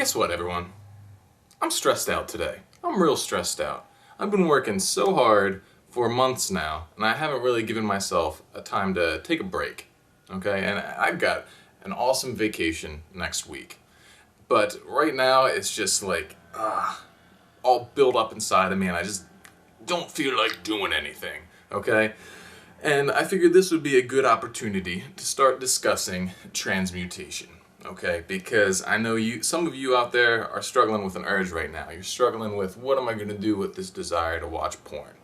Guess what, everyone? I'm stressed out today. I'm real stressed out. I've been working so hard for months now, and I haven't really given myself a time to take a break. Okay, and I've got an awesome vacation next week. But right now, it's just like, all built up inside of me, and I just don't feel like doing anything. Okay? And I figured this would be a good opportunity to start discussing transmutation. Okay, because I know some of you out there are struggling with an urge right now. You're struggling with, what am I going to do with this desire to watch porn?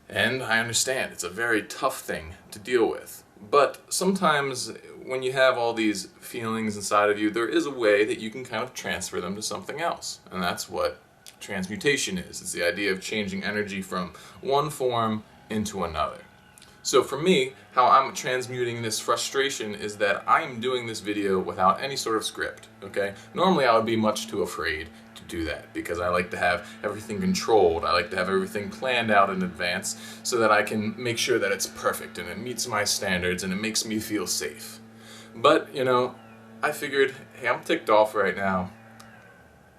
And I understand, it's a very tough thing to deal with. But sometimes when you have all these feelings inside of you, there is a way that you can kind of transfer them to something else. And that's what transmutation is. It's the idea of changing energy from one form into another. So for me, how I'm transmuting this frustration is that I'm doing this video without any sort of script, okay? Normally I would be much too afraid to do that because I like to have everything controlled. I like to have everything planned out in advance so that I can make sure that it's perfect and it meets my standards and it makes me feel safe. But, you know, I figured, hey, I'm ticked off right now.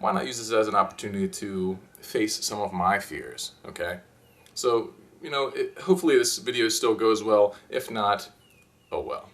Why not use this as an opportunity to face some of my fears, okay? So, you know, hopefully this video still goes well. If not, oh well.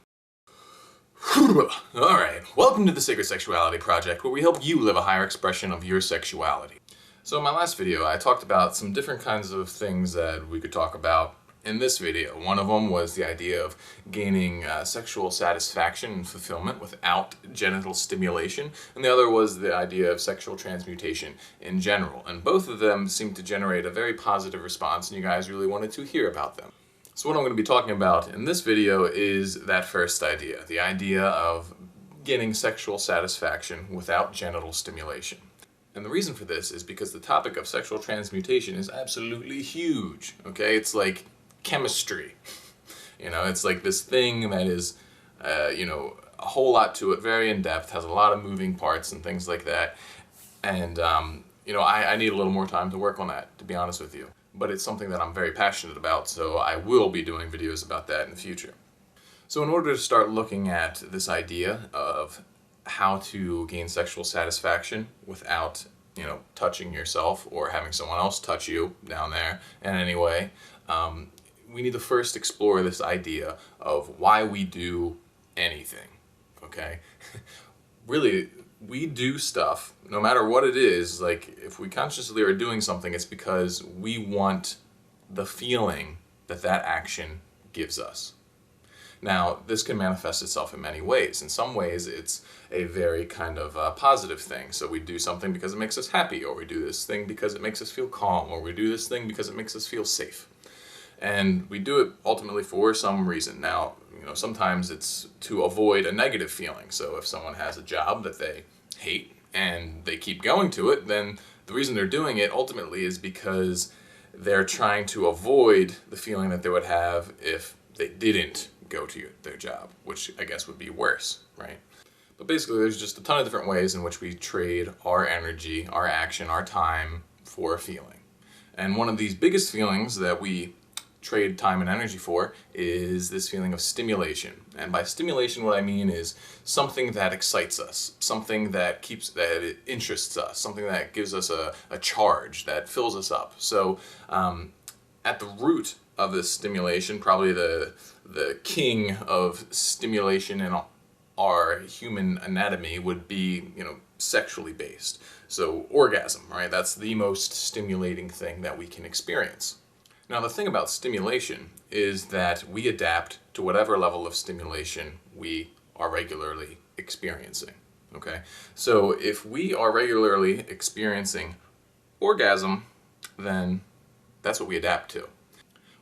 Alright, welcome to the Sacred Sexuality Project, where we help you live a higher expression of your sexuality. So in my last video, I talked about some different kinds of things that we could talk about in this video. One of them was the idea of gaining sexual satisfaction and fulfillment without genital stimulation, and the other was the idea of sexual transmutation in general. And both of them seemed to generate a very positive response, and you guys really wanted to hear about them. So what I'm going to be talking about in this video is that first idea, the idea of getting sexual satisfaction without genital stimulation. And the reason for this is because the topic of sexual transmutation is absolutely huge, okay? It's like chemistry. You know, it's like this thing that is, you know, a whole lot to it, very in-depth, has a lot of moving parts and things like that. And, you know, I need a little more time to work on that, to be honest with you. But it's something that I'm very passionate about, so I will be doing videos about that in the future. So in order to start looking at this idea of how to gain sexual satisfaction without, you know, touching yourself or having someone else touch you down there in any way, we need to first explore this idea of why we do anything, okay? Really, we do stuff, no matter what it is, like if we consciously are doing something, it's because we want the feeling that that action gives us. Now, this can manifest itself in many ways. In some ways, it's a very kind of positive thing. So we do something because it makes us happy, or we do this thing because it makes us feel calm, or we do this thing because it makes us feel safe. And we do it ultimately for some reason. Now, you know, sometimes it's to avoid a negative feeling. So if someone has a job that they hate and they keep going to it, then the reason they're doing it ultimately is because they're trying to avoid the feeling that they would have if they didn't go to their job, which I guess would be worse, right? But basically there's just a ton of different ways in which we trade our energy, our action, our time for a feeling. And one of these biggest feelings that we trade time and energy for is this feeling of stimulation. And by stimulation, what I mean is something that excites us, something that it interests us, something that gives us a charge, that fills us up. So at the root of this stimulation, probably the king of stimulation in our human anatomy would be, you know, sexually based. So orgasm, right? That's the most stimulating thing that we can experience. Now the thing about stimulation is that we adapt to whatever level of stimulation we are regularly experiencing, okay? So if we are regularly experiencing orgasm, then that's what we adapt to.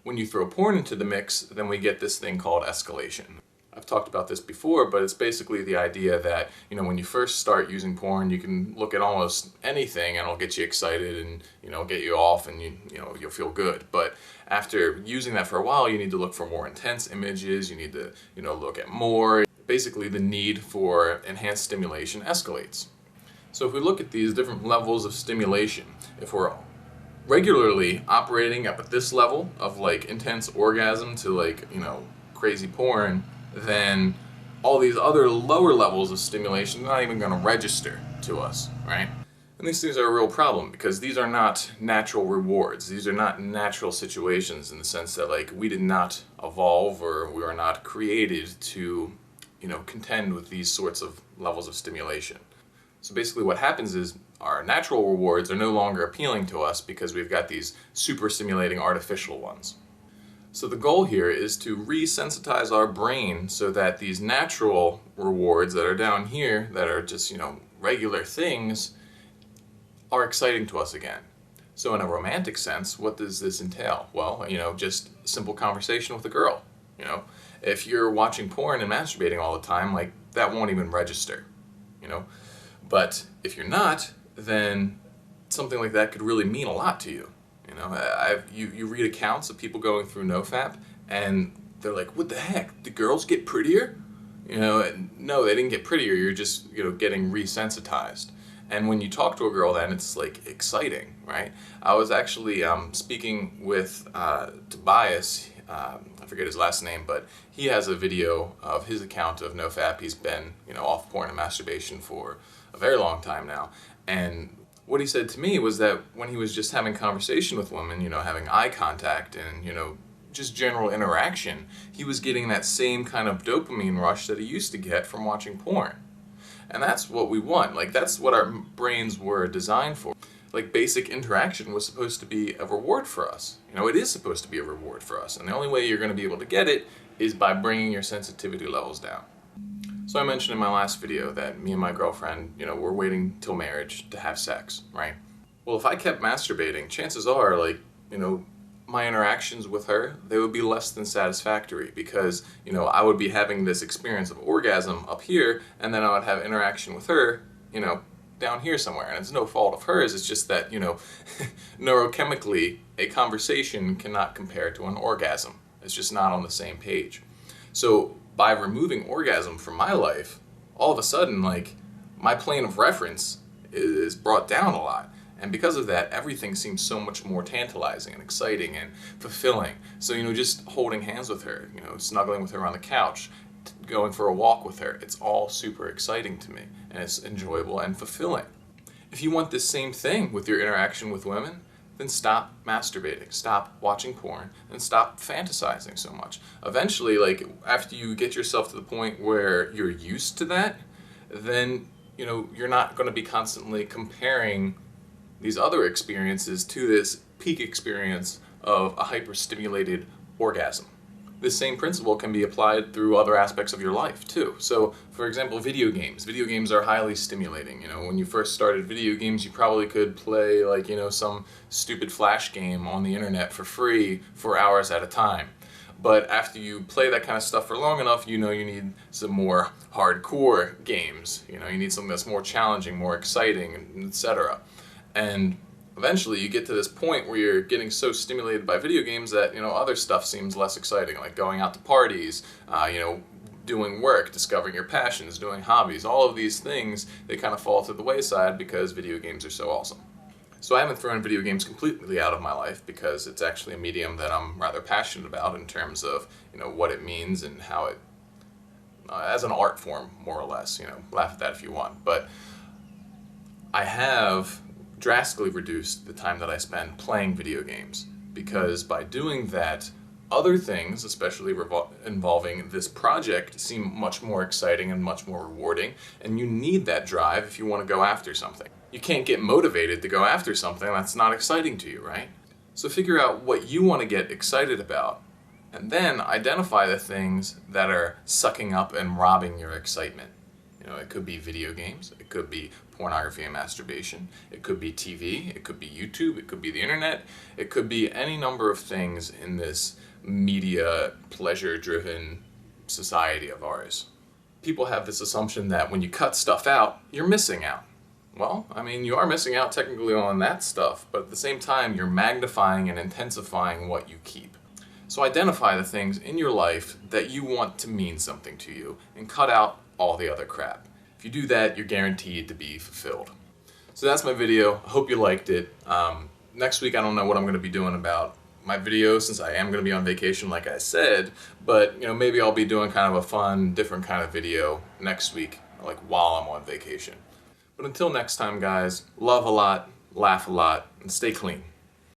When you throw porn into the mix, then we get this thing called escalation. I've talked about this before, but it's basically the idea that, you know, when you first start using porn, you can look at almost anything and it'll get you excited and, you know, get you off and you know, you'll feel good. But after using that for a while, you need to look for more intense images, you need to, you know, look at more. Basically the need for enhanced stimulation escalates. So if we look at these different levels of stimulation, if we're regularly operating up at this level of like intense orgasm to like, you know, crazy porn, then all these other lower levels of stimulation are not even going to register, to us, right? And these things are a real problem because these are not natural rewards. These are not natural situations in the sense that, like, we did not evolve or we were not created to, contend with these sorts of levels of stimulation. So basically what happens is our natural rewards are no longer appealing to us because we've got these super stimulating artificial ones. So the goal here is to resensitize our brain so that these natural rewards that are down here, that are just, regular things, are exciting to us again. So in a romantic sense, what does this entail? Well, just simple conversation with a girl. If you're watching porn and masturbating all the time, like, that won't even register, But if you're not, then something like that could really mean a lot to you. You read accounts of people going through NoFap, and they're like, what the heck? The girls get prettier? No, they didn't get prettier. You're just, getting resensitized. And when you talk to a girl, then it's like exciting, right? I was actually speaking with Tobias. I forget his last name, but he has a video of his account of NoFap. He's been, off porn and masturbation for a very long time now. And what he said to me was that when he was just having conversation with women, having eye contact and, just general interaction, he was getting that same kind of dopamine rush that he used to get from watching porn. And that's what we want. Like, that's what our brains were designed for. Like, basic interaction was supposed to be a reward for us. It is supposed to be a reward for us. And the only way you're going to be able to get it is by bringing your sensitivity levels down. So I mentioned in my last video that me and my girlfriend, we're waiting till marriage to have sex, right? Well, if I kept masturbating, chances are, like, my interactions with her, they would be less than satisfactory because, I would be having this experience of orgasm up here, and then I would have interaction with her, down here somewhere. And it's no fault of hers, it's just that, neurochemically, a conversation cannot compare to an orgasm. It's just not on the same page. So by removing orgasm from my life, all of a sudden, like, my plane of reference is brought down a lot. And because of that, everything seems so much more tantalizing and exciting and fulfilling. So, just holding hands with her, snuggling with her on the couch, going for a walk with her, it's all super exciting to me. And it's enjoyable and fulfilling. If you want this same thing with your interaction with women, then stop masturbating, stop watching porn, and stop fantasizing so much. Eventually, like, after you get yourself to the point where you're used to that, then, you're not going to be constantly comparing these other experiences to this peak experience of a hyper-stimulated orgasm. This same principle can be applied through other aspects of your life too. So, for example, video games. Video games are highly stimulating. When you first started video games, you probably could play, like, some stupid flash game on the internet for free for hours at a time. But after you play that kind of stuff for long enough, you need some more hardcore games. You need something that's more challenging, more exciting, etc. And eventually you get to this point where you're getting so stimulated by video games that, other stuff seems less exciting, like going out to parties, doing work, discovering your passions, doing hobbies. All of these things, they kind of fall to the wayside because video games are so awesome. So I haven't thrown video games completely out of my life because it's actually a medium that I'm rather passionate about in terms of, what it means and how it, as an art form, more or less, laugh at that if you want. But I have drastically reduced the time that I spend playing video games because by doing that, other things, especially involving this project, seem much more exciting and much more rewarding, and you need that drive if you want to go after something. You can't get motivated to go after something that's not exciting to you, right? So figure out what you want to get excited about, and then identify the things that are sucking up and robbing your excitement. It could be video games, it could be pornography and masturbation, it could be TV, it could be YouTube, it could be the internet, it could be any number of things in this media, pleasure-driven society of ours. People have this assumption that when you cut stuff out, you're missing out. Well, you are missing out technically on that stuff, but at the same time, you're magnifying and intensifying what you keep. So identify the things in your life that you want to mean something to you, and cut out all the other crap. If you do that, you're guaranteed to be fulfilled. So that's my video. I hope you liked it. Next week, I don't know what I'm going to be doing about my video since I am going to be on vacation, like I said, but maybe I'll be doing kind of a fun, different kind of video next week, like while I'm on vacation. But until next time, guys, love a lot, laugh a lot, and stay clean.